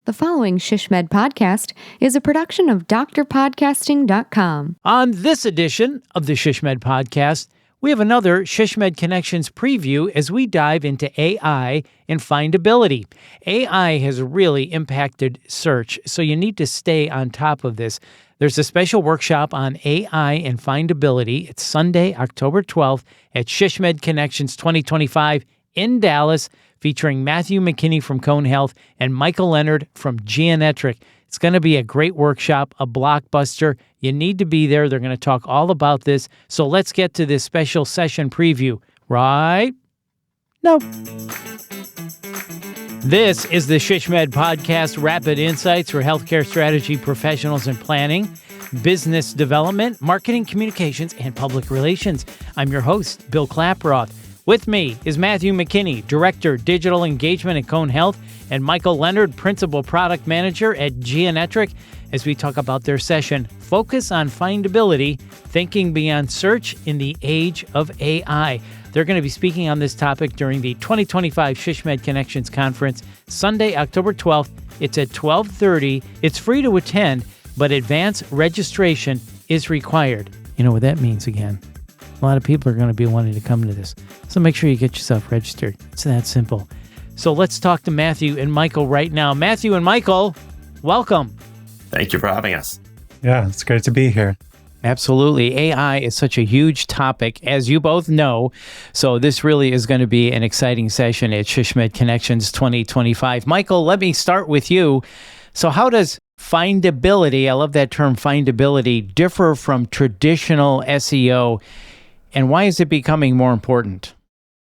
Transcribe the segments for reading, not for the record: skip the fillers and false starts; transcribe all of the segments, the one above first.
The following ShishMed podcast is a production of drpodcasting.com. On this edition of the ShishMed podcast, we have another ShishMed Connections preview as we dive into AI and findability. AI has really impacted search, so you need to stay on top of this. There's a special workshop on AI and findability. It's Sunday, October 12th at ShishMed Connections 2025 in Dallas, featuring Matthew McKinney from Cone Health and Michael Leonard from Geonetric. It's going to be a great workshop, a blockbuster. You need to be there. They're going to talk all about this. So let's get to this special session preview. Right? No. This is the ShishMed Podcast, rapid insights for healthcare strategy professionals in planning, business development, marketing, communications, and public relations. I'm your host, Bill Klaproth. With me is Matthew McKinney, Director, Digital Engagement at Cone Health, and Michael Leonard, Principal Product Manager at Geonetric, as we talk about their session, Focus on Findability, Thinking Beyond Search in the Age of AI. They're going to be speaking on this topic during the 2025 ShishMed Connections Conference, Sunday, October 12th. It's at 12:30. It's free to attend, but advance registration is required. You know what that means again. A lot of people are going to be wanting to come to this. So make sure you get yourself registered. It's that simple. So let's talk to Matthew and Michael right now. Matthew and Michael, welcome. Thank you for having us. Yeah, it's great to be here. Absolutely. AI is such a huge topic, as you both know. So this really is going to be an exciting session at ShishMed Connections 2025. Michael, let me start with you. So how does findability, I love that term findability, differ from traditional SEO? And why is it becoming more important?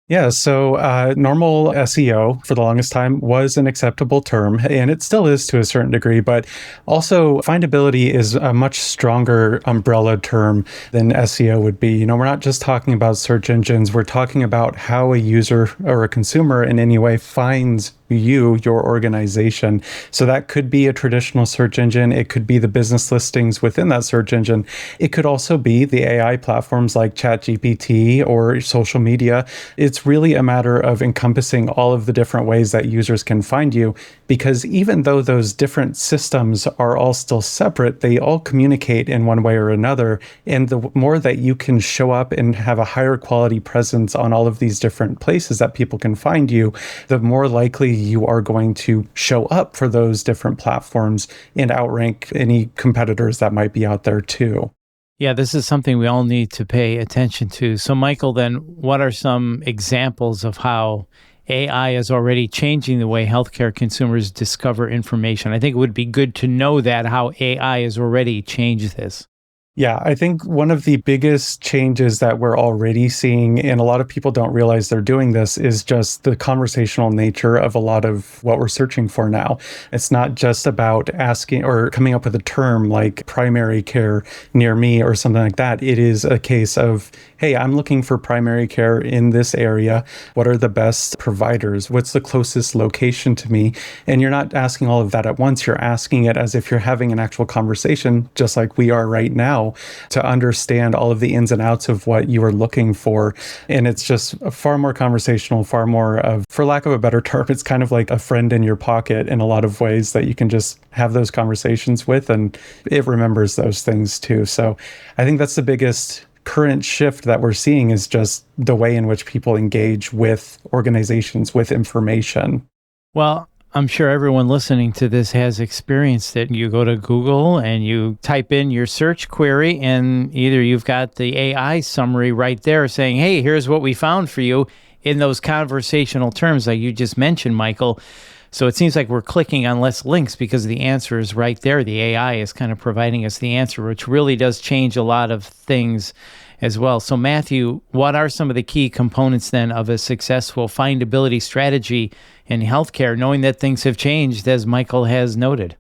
Yeah, so normal SEO for the longest time was an acceptable term, and it still is to a certain degree, but also findability is a much stronger umbrella term than SEO would be. You know, we're not just talking about search engines, we're talking about how a user or a consumer in any way finds you, your organization. So that could be a traditional search engine. It could be the business listings within that search engine. It could also be the AI platforms like ChatGPT or social media. It's really a matter of encompassing all of the different ways that users can find you, because even though those different systems are all still separate, they all communicate in one way or another. And the more that you can show up and have a higher quality presence on all of these different places that people can find you, the more likely you are going to show up for those different platforms and outrank any competitors that might be out there too. Yeah, this is something we all need to pay attention to. So Michael, then what are some examples of how AI is already changing the way healthcare consumers discover information? I think it would be good to know that, how AI has already changed this. Yeah, I think one of the biggest changes that we're already seeing, and a lot of people don't realize they're doing this, is just the conversational nature of a lot of what we're searching for now. It's not just about asking or coming up with a term like primary care near me or something like that. It is a case of, hey, I'm looking for primary care in this area. What are the best providers? What's the closest location to me? And you're not asking all of that at once. You're asking it as if you're having an actual conversation, just like we are right now, to understand all of the ins and outs of what you are looking for. And it's just far more conversational, far more of, for lack of a better term, it's kind of like a friend in your pocket in a lot of ways that you can just have those conversations with, and it remembers those things too. So I think that's the biggest current shift that we're seeing, is just the way in which people engage with organizations, with information. Well, I'm sure everyone listening to this has experienced it. You go to Google and you type in your search query, and either you've got the AI summary right there saying, hey, here's what we found for you in those conversational terms that you just mentioned, Michael. So it seems like we're clicking on less links because the answer is right there. The AI is kind of providing us the answer, which really does change a lot of things as well. So Matthew, what are some of the key components then of a successful findability strategy in healthcare, knowing that things have changed, as Michael has noted?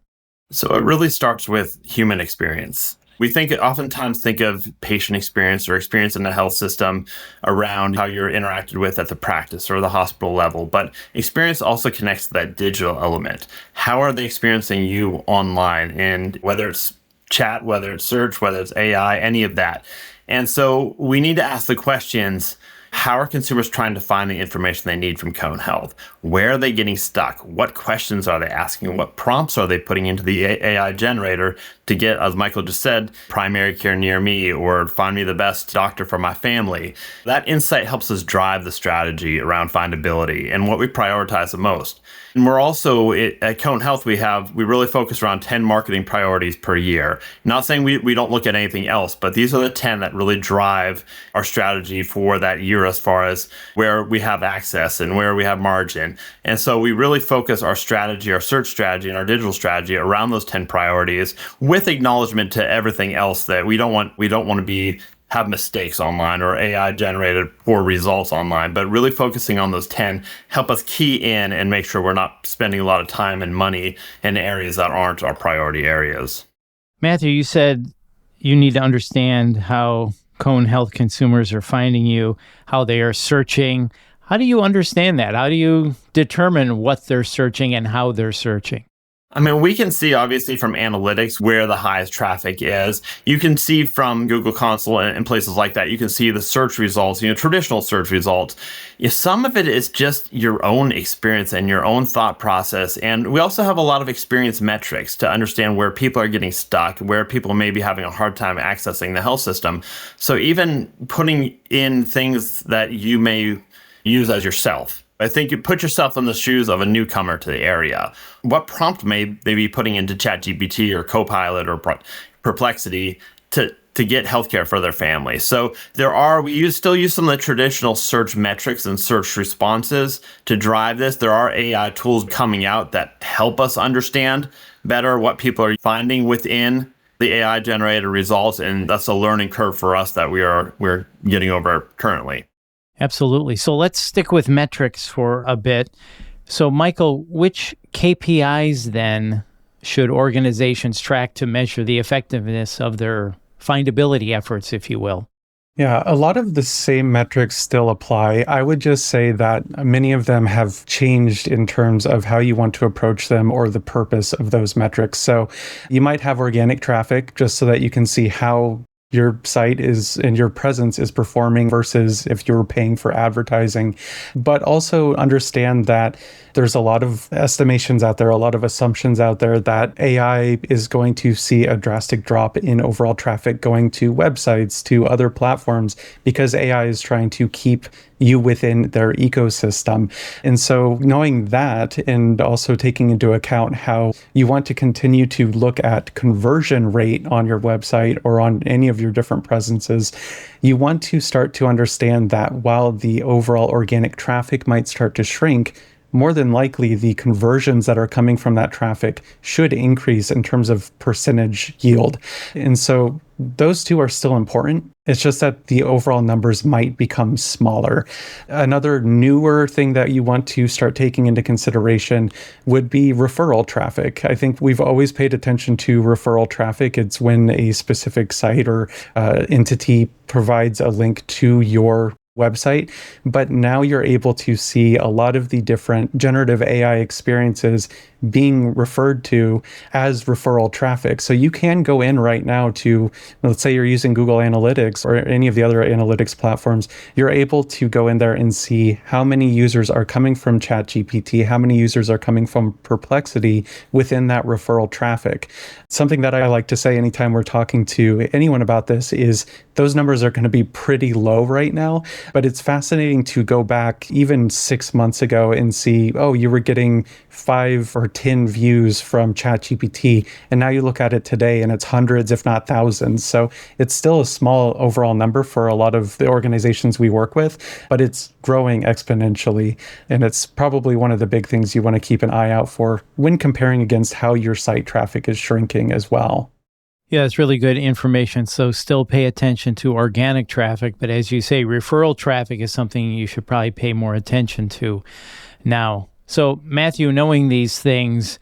So it really starts with human experience. We oftentimes think of patient experience or experience in the health system around how you're interacted with at the practice or the hospital level, but experience also connects to that digital element. How are they experiencing you online? And whether it's chat, whether it's search, whether it's AI, any of that. And so we need to ask the questions, How are consumers trying to find the information they need from Cone Health? Where are they getting stuck? What questions are they asking? What prompts are they putting into the AI generator to get, as Michael just said, primary care near me or find me the best doctor for my family? That insight helps us drive the strategy around findability and what we prioritize the most. And we're also at Cone Health, we really focus around 10 marketing priorities per year. Not saying we don't look at anything else, but these are the 10 that really drive our strategy for that year as far as where we have access and where we have margin. And so we really focus our strategy, our search strategy, and our digital strategy around those 10 priorities with acknowledgement to everything else that we don't want to have mistakes online or AI generated poor results online, but really focusing on those 10 help us key in and make sure we're not spending a lot of time and money in areas that aren't our priority areas. Matthew, you said you need to understand how Cone Health consumers are finding you, how they are searching. How do you understand that? How do you determine what they're searching and how they're searching? I mean, we can see obviously from analytics where the highest traffic is. You can see from Google Console and places like that, you can see the search results, traditional search results. Some of it is just your own experience and your own thought process. And we also have a lot of experience metrics to understand where people are getting stuck, where people may be having a hard time accessing the health system. So even putting in things that you may use as yourself. I think you put yourself in the shoes of a newcomer to the area. What prompt may they be putting into ChatGPT or Copilot or Perplexity to get healthcare for their family? So we still use some of the traditional search metrics and search responses to drive this. There are AI tools coming out that help us understand better what people are finding within the AI generated results, and that's a learning curve for us that we're getting over currently. Absolutely. So let's stick with metrics for a bit. So Michael, which KPIs then should organizations track to measure the effectiveness of their findability efforts, if you will? Yeah, a lot of the same metrics still apply. I would just say that many of them have changed in terms of how you want to approach them or the purpose of those metrics. So you might have organic traffic just so that you can see how your site is and your presence is performing versus if you're paying for advertising. But also understand that there's a lot of estimations out there, a lot of assumptions out there that AI is going to see a drastic drop in overall traffic going to websites, to other platforms, because AI is trying to keep you within their ecosystem. And so knowing that, and also taking into account how you want to continue to look at conversion rate on your website or on any of your different presences, you want to start to understand that while the overall organic traffic might start to shrink, more than likely the conversions that are coming from that traffic should increase in terms of percentage yield. And so those two are still important. It's just that the overall numbers might become smaller. Another newer thing that you want to start taking into consideration would be referral traffic. I think we've always paid attention to referral traffic. It's when a specific site or entity provides a link to your website, but now you're able to see a lot of the different generative AI experiences being referred to as referral traffic. So you can go in right now to, let's say you're using Google Analytics or any of the other analytics platforms, you're able to go in there and see how many users are coming from ChatGPT, how many users are coming from Perplexity within that referral traffic. Something that I like to say anytime we're talking to anyone about this is those numbers are going to be pretty low right now, but it's fascinating to go back even 6 months ago and see, oh, you were getting 5 or 10 views from ChatGPT, and now you look at it today and it's hundreds, if not thousands. So it's still a small overall number for a lot of the organizations we work with, but it's growing exponentially. And it's probably one of the big things you want to keep an eye out for when comparing against how your site traffic is shrinking as well. Yeah, it's really good information. So still pay attention to organic traffic, but as you say, referral traffic is something you should probably pay more attention to now. So Matthew, knowing these things,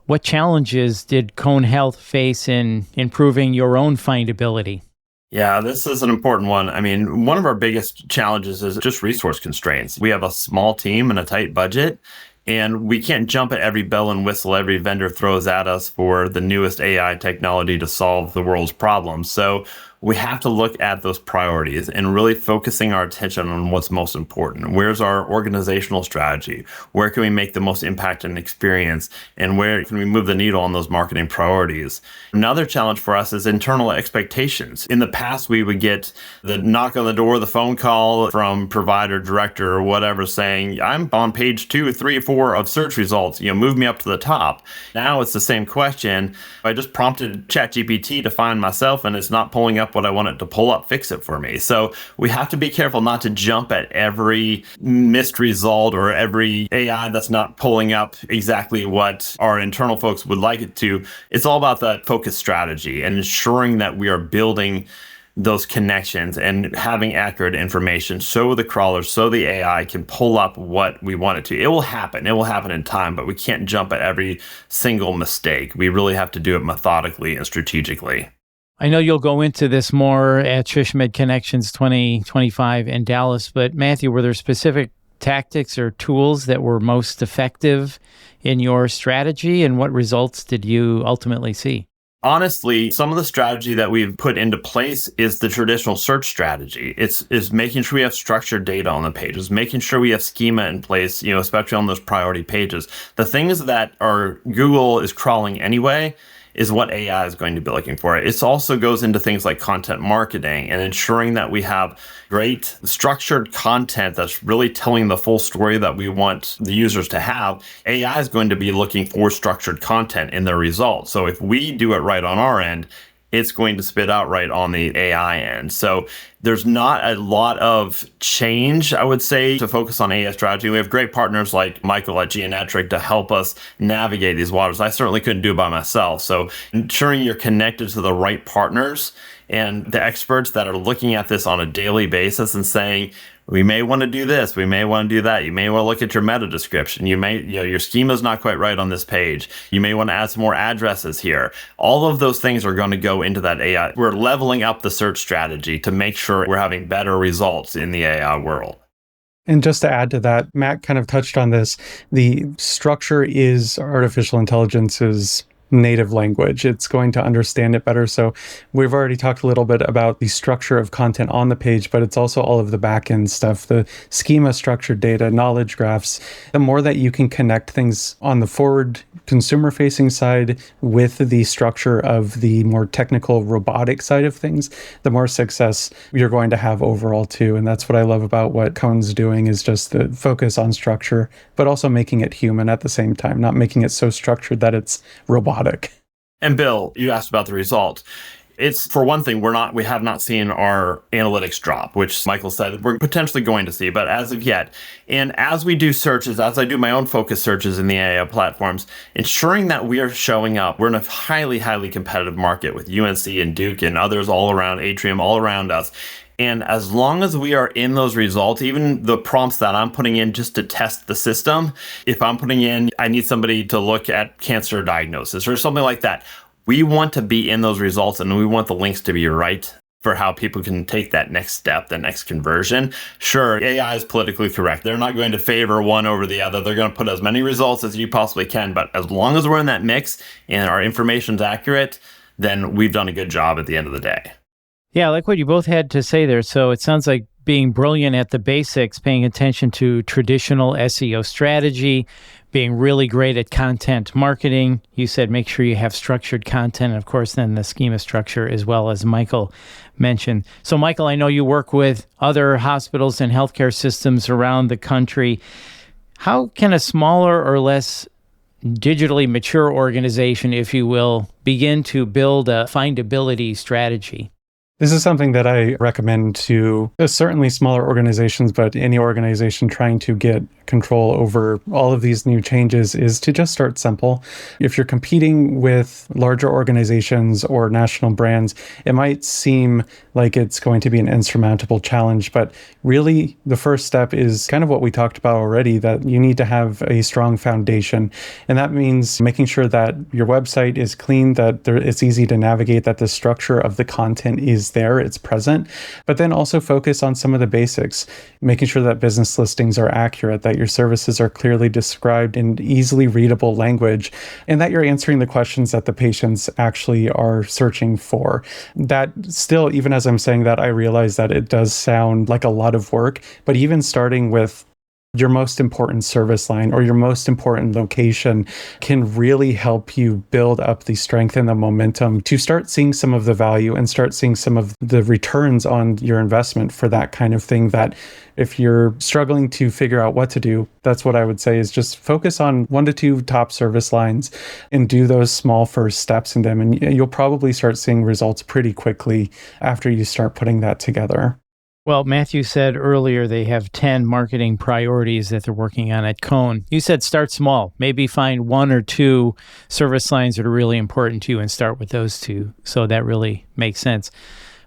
what challenges did Cone Health face in improving your own findability? Yeah, this is an important one. I mean, one of our biggest challenges is just resource constraints. We have a small team and a tight budget, and we can't jump at every bell and whistle every vendor throws at us for the newest AI technology to solve the world's problems. So we have to look at those priorities and really focusing our attention on what's most important. Where's our organizational strategy? Where can we make the most impact and experience? And where can we move the needle on those marketing priorities? Another challenge for us is internal expectations. In the past, we would get the knock on the door, the phone call from provider, director, or whatever saying, I'm on page 2, 3, 4 of search results, move me up to the top. Now it's the same question. I just prompted ChatGPT to find myself and it's not pulling up what I want it to pull up, fix it for me. So we have to be careful not to jump at every missed result or every AI that's not pulling up exactly what our internal folks would like it to. It's all about that focus strategy and ensuring that we are building those connections and having accurate information so the crawlers, so the AI can pull up what we want it to. It will happen. It will happen in time, but we can't jump at every single mistake. We really have to do it methodically and strategically. I know you'll go into this more at SHSMD Connections 2025 in Dallas, but Matthew, were there specific tactics or tools that were most effective in your strategy, and what results did you ultimately see? Honestly, some of the strategy that we've put into place is the traditional search strategy. It's making sure we have structured data on the pages, making sure we have schema in place, especially on those priority pages. The things that our Google is crawling anyway is what AI is going to be looking for. It also goes into things like content marketing and ensuring that we have great structured content that's really telling the full story that we want the users to have. AI is going to be looking for structured content in their results. So if we do it right on our end, it's going to spit out right on the AI end. So there's not a lot of change, I would say, to focus on AI strategy. We have great partners like Michael at Geonetric to help us navigate these waters. I certainly couldn't do it by myself. So ensuring you're connected to the right partners and the experts that are looking at this on a daily basis and saying, we may want to do this, we may want to do that. You may want to look at your meta description. Your schema's not quite right on this page. You may want to add some more addresses here. All of those things are going to go into that AI. We're leveling up the search strategy to make sure we're having better results in the AI world. And just to add to that, Matt kind of touched on this. The structure is artificial intelligence's native language. It's going to understand it better. So we've already talked a little bit about the structure of content on the page, but it's also all of the back-end stuff, the schema, structured data, knowledge graphs. The more that you can connect things on the forward consumer-facing side with the structure of the more technical robotic side of things, the more success you're going to have overall too. And that's what I love about what Cone's doing, is just the focus on structure, but also making it human at the same time, not making it so structured that it's robotic. And Bill, you asked about the results. It's, for one thing, we have not seen our analytics drop, which Michael said we're potentially going to see, but as of yet. And as we do searches, as I do my own focus searches in the AI platforms, ensuring that we are showing up. We're in a highly, highly competitive market with UNC and Duke and others all around, Atrium all around us. And as long as we are in those results, even the prompts that I'm putting in just to test the system, if I'm putting in, I need somebody to look at cancer diagnosis or something like that, we want to be in those results and we want the links to be right for how people can take that next step, the next conversion. Sure, AI is politically correct. They're not going to favor one over the other. They're going to put as many results as you possibly can. But as long as we're in that mix and our information's accurate, then we've done a good job at the end of the day. Yeah, I like what you both had to say there. So it sounds like being brilliant at the basics, paying attention to traditional SEO strategy, being really great at content marketing. You said make sure you have structured content, and of course then the schema structure as well, as Michael mentioned. So Michael, I know you work with other hospitals and healthcare systems around the country. How can a smaller or less digitally mature organization, if you will, begin to build a findability strategy? This is something that I recommend to certainly smaller organizations, but any organization trying to get control over all of these new changes, is to just start simple. If you're competing with larger organizations or national brands, it might seem like it's going to be an insurmountable challenge, but really the first step is kind of what we talked about already, that you need to have a strong foundation. And that means making sure that your website is clean, that it's easy to navigate, that the structure of the content is there, it's present, but then also focus on some of the basics, making sure that business listings are accurate, that that your services are clearly described in easily readable language, and that you're answering the questions that the patients actually are searching for. That still, even as I'm saying that, I realize that it does sound like a lot of work, but even starting with your most important service line or your most important location can really help you build up the strength and the momentum to start seeing some of the value and start seeing some of the returns on your investment for that kind of thing. That if you're struggling to figure out what to do, that's what I would say is just focus on 1 to 2 top service lines and do those small first steps in them. And you'll probably start seeing results pretty quickly after you start putting that together. Well, Matthew said earlier they have 10 marketing priorities that they're working on at Cone. You said start small. Maybe find 1 or 2 service lines that are really important to you and start with those 2. So that really makes sense.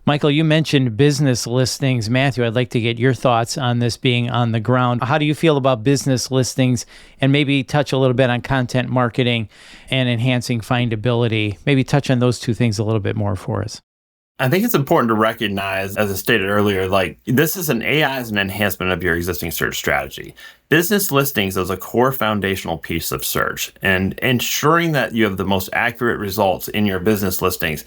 Michael, you mentioned business listings. Matthew, I'd like to get your thoughts on this being on the ground. How do you feel about business listings, and maybe touch a little bit on content marketing and enhancing findability? Maybe touch on those 2 things a little bit more for us. I think it's important to recognize, as I stated earlier, this is an AI as an enhancement of your existing search strategy. Business listings is a core foundational piece of search, and ensuring that you have the most accurate results in your business listings.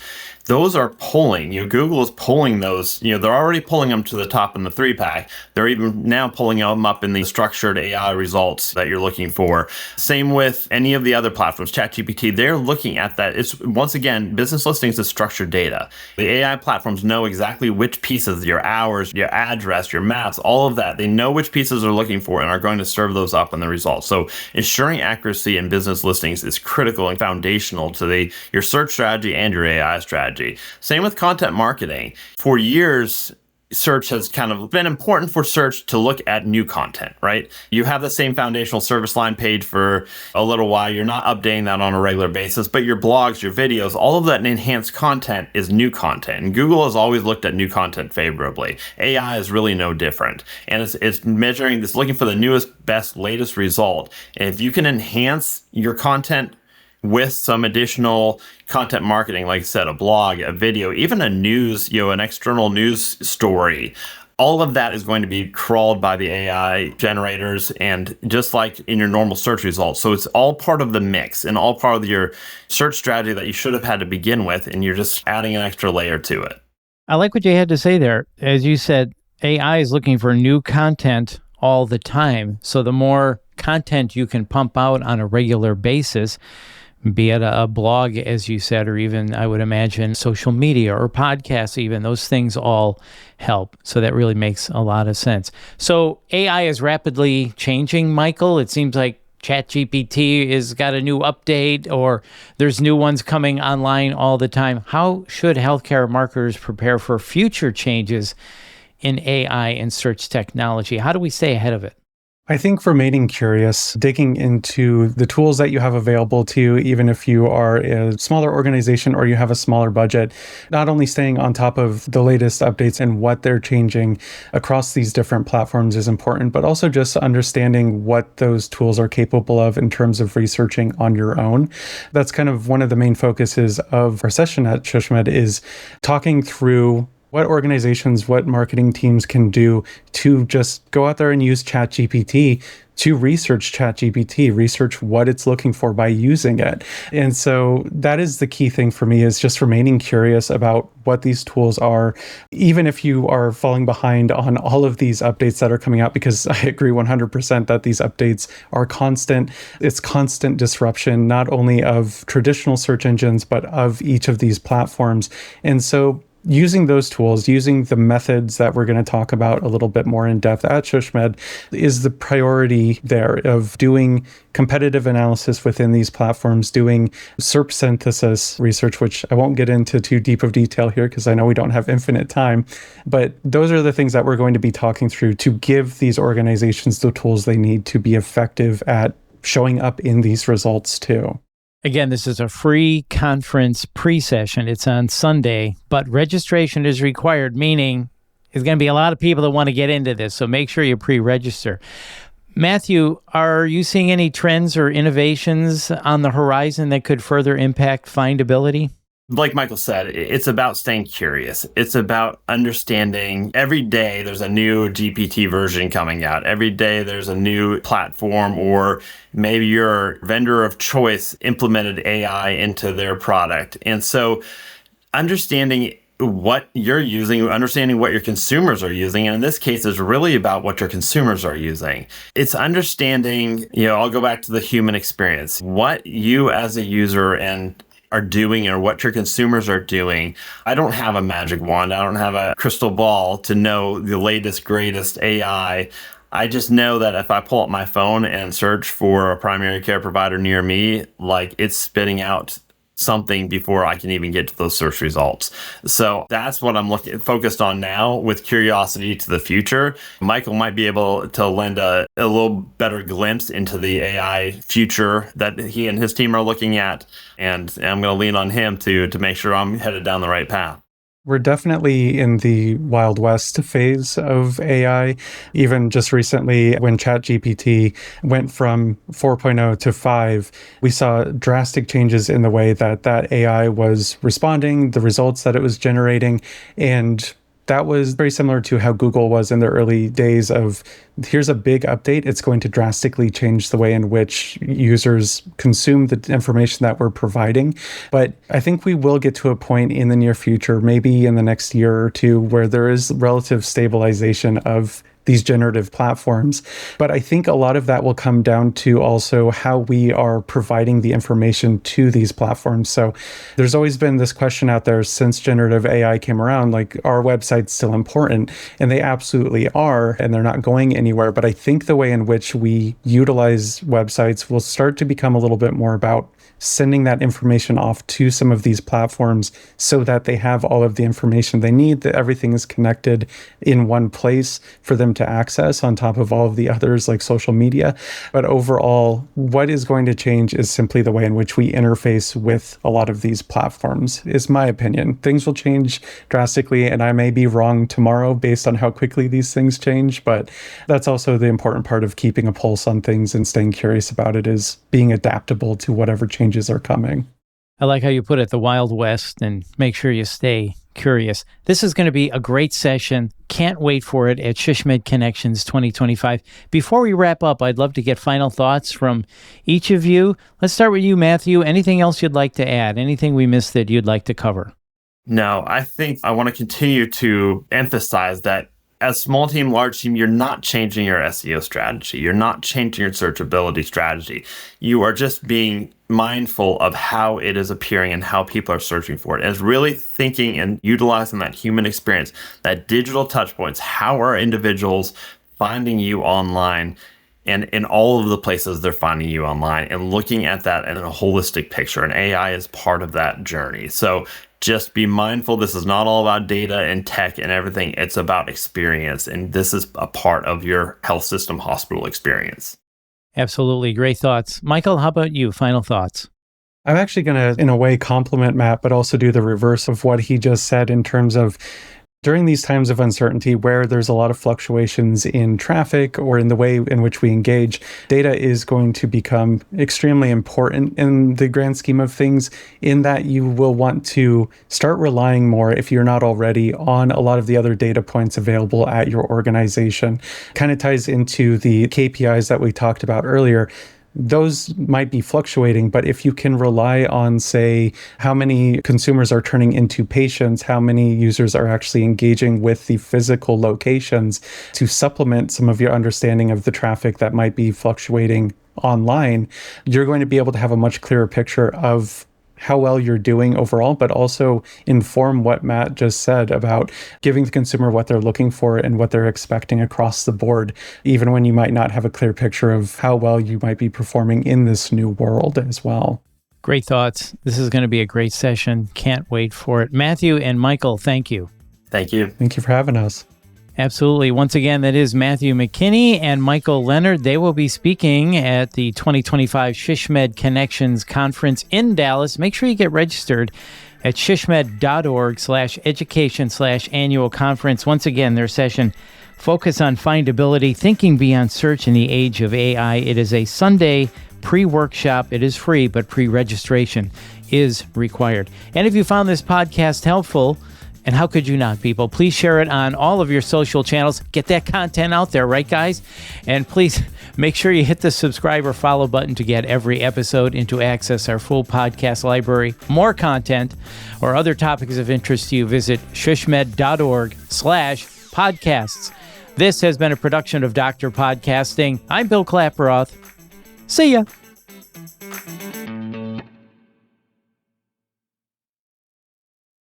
Those are pulling, Google is pulling those, they're already pulling them to the top in the 3-pack. They're even now pulling them up in the structured AI results that you're looking for. Same with any of the other platforms, ChatGPT, they're looking at that. It's, once again, business listings is structured data. The AI platforms know exactly which pieces, your hours, your address, your maps, all of that. They know which pieces they're looking for and are going to serve those up in the results. So ensuring accuracy in business listings is critical and foundational to your search strategy and your AI strategy. Same with content marketing. For years, search has kind of been important for search to look at new content, right? You have the same foundational service line page for a little while. You're not updating that on a regular basis, but your blogs, your videos, all of that enhanced content is new content. And Google has always looked at new content favorably. AI is really no different. And it's measuring this, looking for the newest, best, latest result. And if you can enhance your content with some additional content marketing, like I said, a blog, a video, even a news, an external news story, all of that is going to be crawled by the AI generators, and just like in your normal search results. So it's all part of the mix and all part of your search strategy that you should have had to begin with, and you're just adding an extra layer to it. I like what you had to say there. As you said, AI is looking for new content all the time. So the more content you can pump out on a regular basis, be it a blog, as you said, or even, I would imagine, social media or podcasts even, those things all help. So that really makes a lot of sense. So AI is rapidly changing, Michael. It seems like ChatGPT has got a new update, or there's new ones coming online all the time. How should healthcare marketers prepare for future changes in AI and search technology? How do we stay ahead of it? I think remaining curious, digging into the tools that you have available to you, even if you are a smaller organization or you have a smaller budget, not only staying on top of the latest updates and what they're changing across these different platforms is important, but also just understanding what those tools are capable of in terms of researching on your own. That's kind of one of the main focuses of our session at ShushMed, is talking through what organizations, what marketing teams can do to just go out there and use ChatGPT to research ChatGPT, research what it's looking for by using it. And so that is the key thing for me, is just remaining curious about what these tools are, even if you are falling behind on all of these updates that are coming out, because I agree 100% that these updates are constant. It's constant disruption, not only of traditional search engines, but of each of these platforms. And so using those tools, using the methods that we're going to talk about a little bit more in depth at ShushMed, is the priority there, of doing competitive analysis within these platforms, doing SERP synthesis research, which I won't get into too deep of detail here because I know we don't have infinite time. But those are the things that we're going to be talking through to give these organizations the tools they need to be effective at showing up in these results too. Again, this is a free conference pre-session. It's on Sunday, but registration is required, meaning there's going to be a lot of people that want to get into this. So make sure you pre-register. Matthew, are you seeing any trends or innovations on the horizon that could further impact findability? Like Michael said, it's about staying curious. It's about understanding every day there's a new GPT version coming out. Every day there's a new platform, or maybe your vendor of choice implemented AI into their product. And so understanding what you're using, understanding what your consumers are using, and in this case, is really about what your consumers are using. It's understanding, I'll go back to the human experience, what you as a user and are doing or what your consumers are doing. I don't have a magic wand. I don't have a crystal ball to know the latest, greatest AI. I just know that if I pull up my phone and search for a primary care provider near me, like it's spitting out something before I can even get to those search results. So that's what I'm focused on now, with curiosity to the future. Michael might be able to lend a little better glimpse into the AI future that he and his team are looking at. And I'm going to lean on him to make sure I'm headed down the right path. We're definitely in the Wild West phase of AI. Even just recently, when ChatGPT went from 4.0 to 5, we saw drastic changes in the way that AI was responding, the results that it was generating, and that was very similar to how Google was in the early days of, here's a big update. It's going to drastically change the way in which users consume the information that we're providing. But I think we will get to a point in the near future, maybe in the next year or two, where there is relative stabilization of these generative platforms. But I think a lot of that will come down to also how we are providing the information to these platforms. So there's always been this question out there since generative AI came around, like, are websites still important? And they absolutely are, and they're not going anywhere. But I think the way in which we utilize websites will start to become a little bit more about sending that information off to some of these platforms so that they have all of the information they need, that everything is connected in one place for them to access on top of all of the others like social media. But overall, what is going to change is simply the way in which we interface with a lot of these platforms, is my opinion. Things will change drastically, and I may be wrong tomorrow based on how quickly these things change, but that's also the important part of keeping a pulse on things and staying curious about it, is being adaptable to whatever changes are coming. I like how you put it, the Wild West, and make sure you stay curious. This is going to be a great session. Can't wait for it at SHSMD Connections 2025. Before we wrap up, I'd love to get final thoughts from each of you. Let's start with you, Matthew. Anything else you'd like to add? Anything we missed that you'd like to cover? No, I think I want to continue to emphasize that as small team, large team, you're not changing your SEO strategy. You're not changing your searchability strategy. You are just being mindful of how it is appearing and how people are searching for it. And it's really thinking and utilizing that human experience, that digital touch points. How are individuals finding you online and in all of the places they're finding you online, and looking at that in a holistic picture? And AI is part of that journey. So just be mindful. This is not all about data and tech and everything. It's about experience. And this is a part of your health system hospital experience. Absolutely. Great thoughts. Michael, how about you? Final thoughts. I'm actually going to, in a way, compliment Matt, but also do the reverse of what he just said in terms of, during these times of uncertainty where there's a lot of fluctuations in traffic or in the way in which we engage, data is going to become extremely important in the grand scheme of things, in that you will want to start relying more, if you're not already, on a lot of the other data points available at your organization. Kind of ties into the KPIs that we talked about earlier. Those might be fluctuating, but if you can rely on, say, how many consumers are turning into patients, how many users are actually engaging with the physical locations to supplement some of your understanding of the traffic that might be fluctuating online, you're going to be able to have a much clearer picture of how well you're doing overall, but also inform what Matt just said about giving the consumer what they're looking for and what they're expecting across the board, even when you might not have a clear picture of how well you might be performing in this new world as well. Great thoughts. This is going to be a great session. Can't wait for it. Matthew and Michael, thank you. Thank you. Thank you for having us. Absolutely. Once again, that is Matthew McKinney and Michael Leonard. They will be speaking at the 2025 SHSMD Connections Conference in Dallas. Make sure you get registered at shsmd.org/education/annual conference. Once again, their session, Focus on Findability, Thinking Beyond Search in the Age of AI. It is a Sunday, pre-workshop. It is free, but pre-registration is required. And if you found this podcast helpful, and how could you not, people? Please share it on all of your social channels. Get that content out there, right, guys? And please make sure you hit the subscribe or follow button to get every episode and to access our full podcast library. More content or other topics of interest to you, visit shishmed.org/podcasts. This has been a production of Dr. Podcasting. I'm Bill Klaproth. See ya.